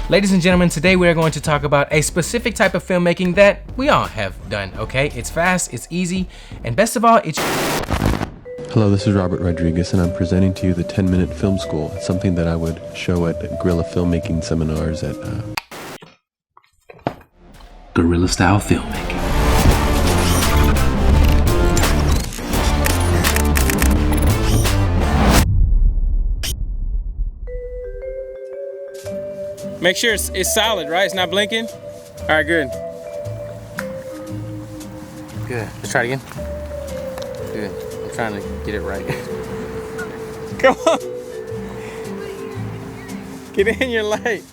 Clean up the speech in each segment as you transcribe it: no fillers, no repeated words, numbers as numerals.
Ladies and gentlemen, today we are going to talk about a specific type of filmmaking that we all have done, okay? It's fast, it's easy, and best of all, it's... Hello, this is Robert Rodriguez, and I'm presenting to you the 10-minute film school. It's something that I would show at Guerrilla Filmmaking seminars at... Guerrilla Style Filmmaking. Make sure it's solid, right? It's not blinking? All right, good. Good. Let's try it again. Good. I'm trying to get it right. Come on. Get in your light.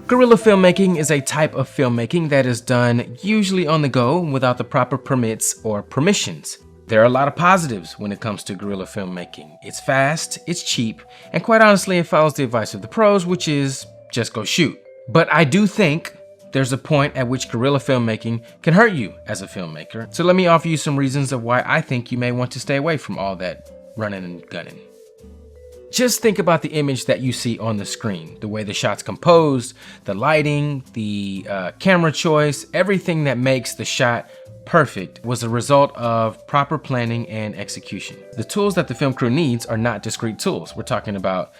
Guerrilla filmmaking is a type of filmmaking that is done usually on the go without the proper permits or permissions. There are a lot of positives when it comes to guerrilla filmmaking. It's fast, it's cheap, and quite honestly, it follows the advice of the pros, which is just go shoot. But I do think there's a point at which guerrilla filmmaking can hurt you as a filmmaker. So let me offer you some reasons of why I think you may want to stay away from all that running and gunning. Just think about the image that you see on the screen, the way the shot's composed, the lighting, the camera choice, everything that makes the shot perfect was a result of proper planning and execution. The tools that the film crew needs are not discrete tools. We're talking about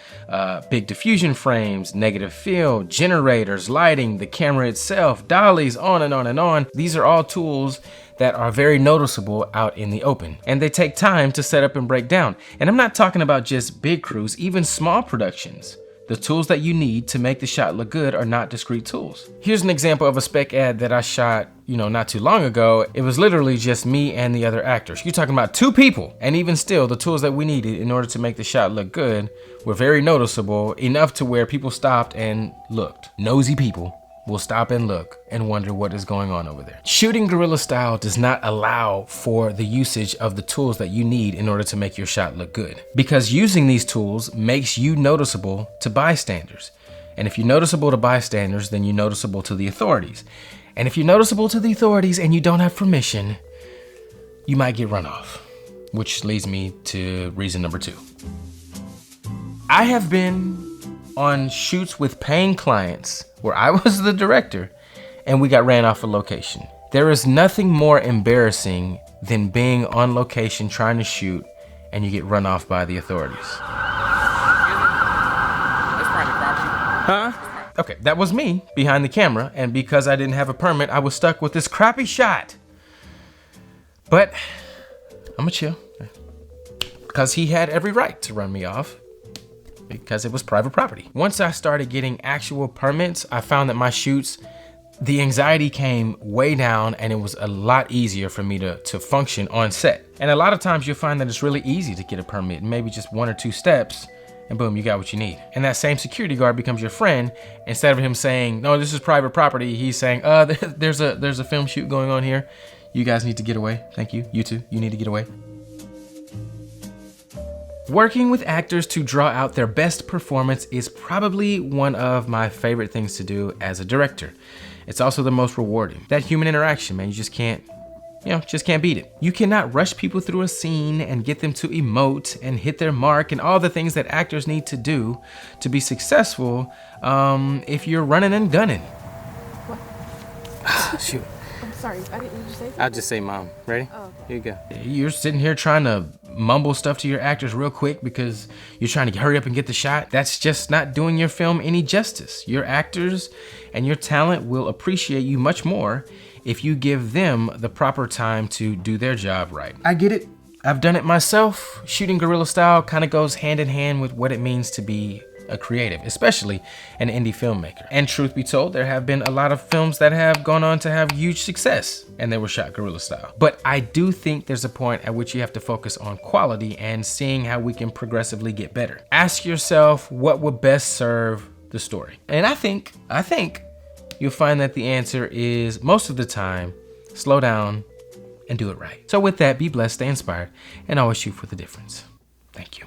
big diffusion frames, negative field, generators, lighting, the camera itself, dollies, on and on and on. These are all tools that are very noticeable out in the open, and they take time to set up and break down. And I'm not talking about just big crews, even small productions. The tools that you need to make the shot look good are not discrete tools. Here's an example of a spec ad that I shot, not too long ago. It was literally just me and the other actors. You're talking about 2 people, and even still, the tools that we needed in order to make the shot look good were very noticeable, enough to where people stopped and looked. Nosy people will stop and look and wonder what is going on over there. Shooting guerrilla style does not allow for the usage of the tools that you need in order to make your shot look good, because using these tools makes you noticeable to bystanders. And if you're noticeable to bystanders, then you're noticeable to the authorities. And if you're noticeable to the authorities and you don't have permission, you might get run off, which leads me to reason number 2. I have been on shoots with paying clients where I was the director and we got ran off a location. There is nothing more embarrassing than being on location trying to shoot and you get run off by the authorities. That's private property. Huh? Okay, that was me behind the camera, and because I didn't have a permit, I was stuck with this crappy shot. But I'ma chill, because he had every right to run me off, because it was private property. Once I started getting actual permits, I found that my shoots, the anxiety came way down, and it was a lot easier for me to function on set. And a lot of times you'll find that it's really easy to get a permit, maybe just 1 or 2 steps, and boom, you got what you need. And that same security guard becomes your friend. Instead of him saying, no, this is private property, he's saying, there's a film shoot going on here. You guys need to get away. Thank you. You too, you need to get away. Working with actors to draw out their best performance is probably one of my favorite things to do as a director. It's also the most rewarding. That human interaction, man, you just can't beat it. You cannot rush people through a scene and get them to emote and hit their mark and all the things that actors need to do to be successful if you're running and gunning. What? Shoot. I'm sorry, did you say something? I'll just say mom. Ready? Oh, okay. Here you go. You're sitting here trying to mumble stuff to your actors real quick because you're trying to hurry up and get the shot. That's just not doing your film any justice. Your actors and your talent will appreciate you much more if you give them the proper time to do their job right. I get it. I've done it myself. Shooting guerrilla style kind of goes hand in hand with what it means to be a creative, especially an indie filmmaker. And truth be told, there have been a lot of films that have gone on to have huge success and they were shot guerrilla style. But I do think there's a point at which you have to focus on quality and seeing how we can progressively get better. Ask yourself what would best serve the story. And I think you'll find that the answer is, most of the time, slow down and do it right. So with that, be blessed, stay inspired, and always shoot for the difference. Thank you.